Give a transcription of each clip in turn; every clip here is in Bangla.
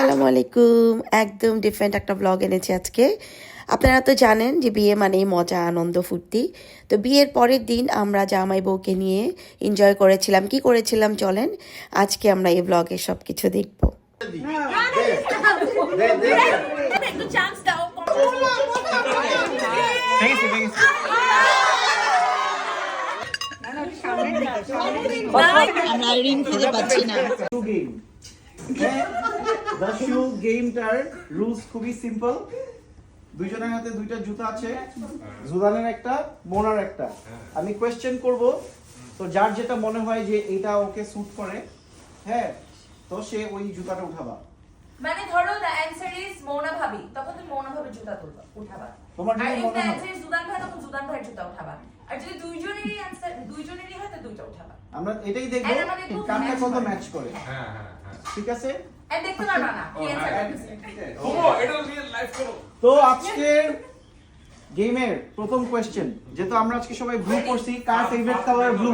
আসসালামু আলাইকুম। একদম ডিফারেন্ট একটা ব্লগ এনেছি আজকে। আপনারা তো জানেন যে বিয়ে মানেই মজা, আনন্দ, ফুর্তি। তো বিয়ের পরের দিন আমরা জামাই বউকে নিয়ে এনজয় করেছিলাম। কি করেছিলাম চলেন আজকে আমরা এই ব্লগে সব কিছু দেখব। আমরা রিং খুঁজে পাচ্ছি না। দ্য শু গেমটার রুলস খুবই সিম্পল। দুইজনের হাতে দুইটা জুতা আছে, জুদানের একটা, মোনার একটা। আমি কোয়েশ্চেন করব, তো যার যেটা মনে হয় যে এটা ওকে স্যুট করে, হ্যাঁ, তো সে ওই জুতাটা উঠাবা। মানে ধরো দ্য অ্যানসার ইজ মোনা ভাবি, তখন তুমি মোনা ভাবির জুতা তুলবা, উঠাবা। তোমার আর যদি ইফ মনে দ্য হয় অ্যানসার ইজ জুদান ভাই, তখন জুদান ভাইয়ের জুতা উঠাবা। আর যদি দুইজনেরই অ্যানসার দুইজনেরই হয় তো দুইটা উঠাবা। আমরা এটাই দেখব এটা মানে খুব কারটা match কত করে। ম্যাচ করে। হ্যাঁ। ঠিক আছে, এন্ড দেখতে পারবা না কি অ্যানসার করতেছে। এটা রিয়েল লাইফ করো। তো আজকের গেমের প্রথম কোয়েশ্চেন, যেহেতু আমরা আজকে সবাই ব্লু পড়ছি, কার ফেভারিট কালার ব্লু?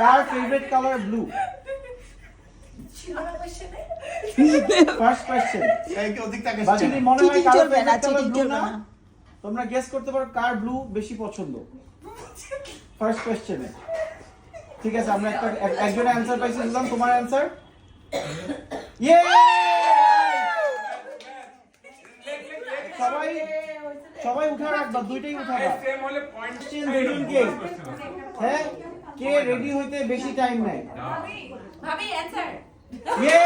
কার favourite colour blue? First question, যদি মনে হয় চিটিং কার চলবে না, ফেভারিট কালার চিটিং ব্লু চলবে না, না। তোমরা গেস করতে পারো কার ব্লু বেশি পছন্দ। ফার্স্ট কোয়েশ্চেনে ঠিক আছে, আমরা একজনের অ্যানসার পাইছি, দিলাম তোমার অ্যানসার। ইয়ে, সবাই সবাই উঠা রাখবা, দুইটাই উঠাবা। সেম হলে পয়েন্ট হ্যাঁ, কে রেডি হইতে বেশি টাইম নেয়? ভাবি ভাবি অ্যানসার ইয়ে!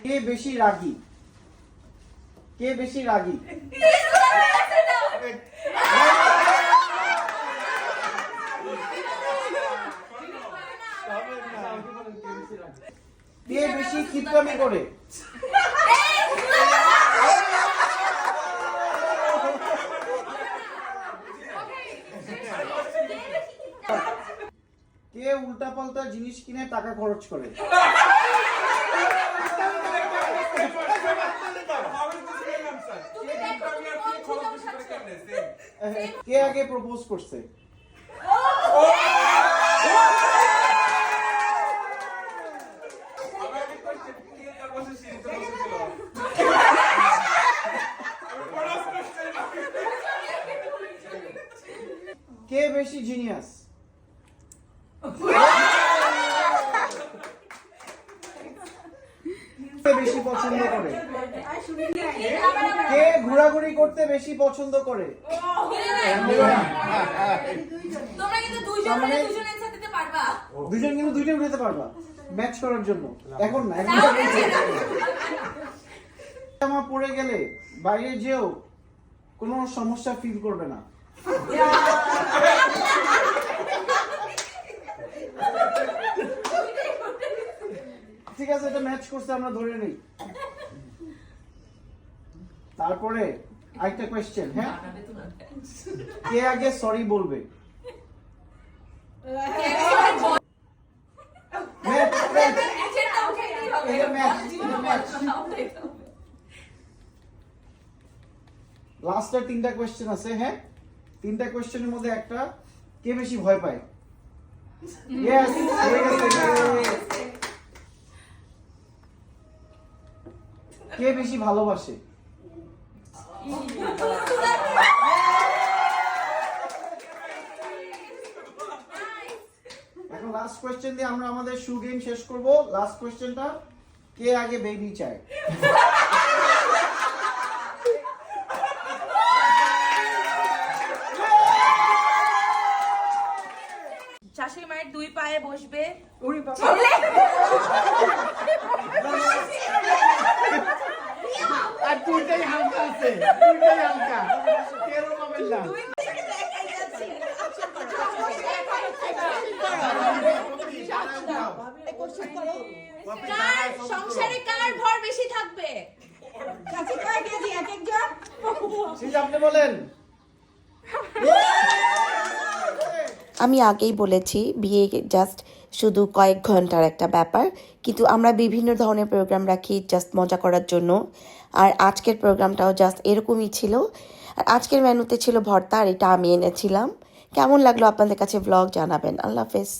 কে বেশি রাগী? কে বেশি রাগী? কে বেশি কিপটামি করে? কে উল্টাপাল্টা জিনিস কিনে টাকা খরচ করে? কে আগে প্রপোজ করছে? কে বেশি জিনিয়াস? বেশি পছন্দ করে? কে ঘোরাঘুরি করতে বেশি পছন্দ করে? তোমরা কিন্তু দুইজনে দুইজন অ্যানসার দিতে পারবা। দুজন কিন্তু দুইটা উঠাতে পারবা ম্যাচ করার জন্য। এখন না, এখন জামা পরে গেলে বাইরে যেও কোনো সমস্যা ফিল করবে না। ঠিক আছে, এটা ম্যাচ করছে, আমরা ধরে নেই। তারপরে আরেকটা কোয়েশ্চেন, হ্যাঁ, কে আগে সরি বলবে? লাস্টের তিনটা কোয়েশ্চেন আছে, হ্যাঁ, তিনটা কোয়েশ্চেনের মধ্যে একটা, কে বেশি ভয় পায়? ইয়েস, কে বেশি ভালোবাসে? এখন লাস্ট কোয়েশ্চেন দিয়ে আমরা আমাদের শু গেম শেষ করব। লাস্ট কোয়েশ্চেনটা, কে আগে বেবি চায়? শাশুড়ি মায়ের দুই পায়ে বসবে, আর দুইটাই হালকা আছে, দুইটাই হালকা, কেরো পাবেন না। সংসারে কার ভর বেশি থাকবে? আপনি বলেন। আমি আগেই বলেছি বিয়ে জাস্ট শুধু কয়েক ঘন্টার একটা ব্যাপার, কিন্তু আমরা বিভিন্ন ধরনের প্রোগ্রাম রাখি জাস্ট মজা করার জন্য। আর আজকের প্রোগ্রামটাও জাস্ট এরকমই ছিল। আর আজকের মেনুতে ছিল ভর্তা, আর এটা আমি এনেছিলাম। কেমন লাগলো আপনাদের কাছে ব্লগ জানাবেন। আল্লাহ হাফেজ।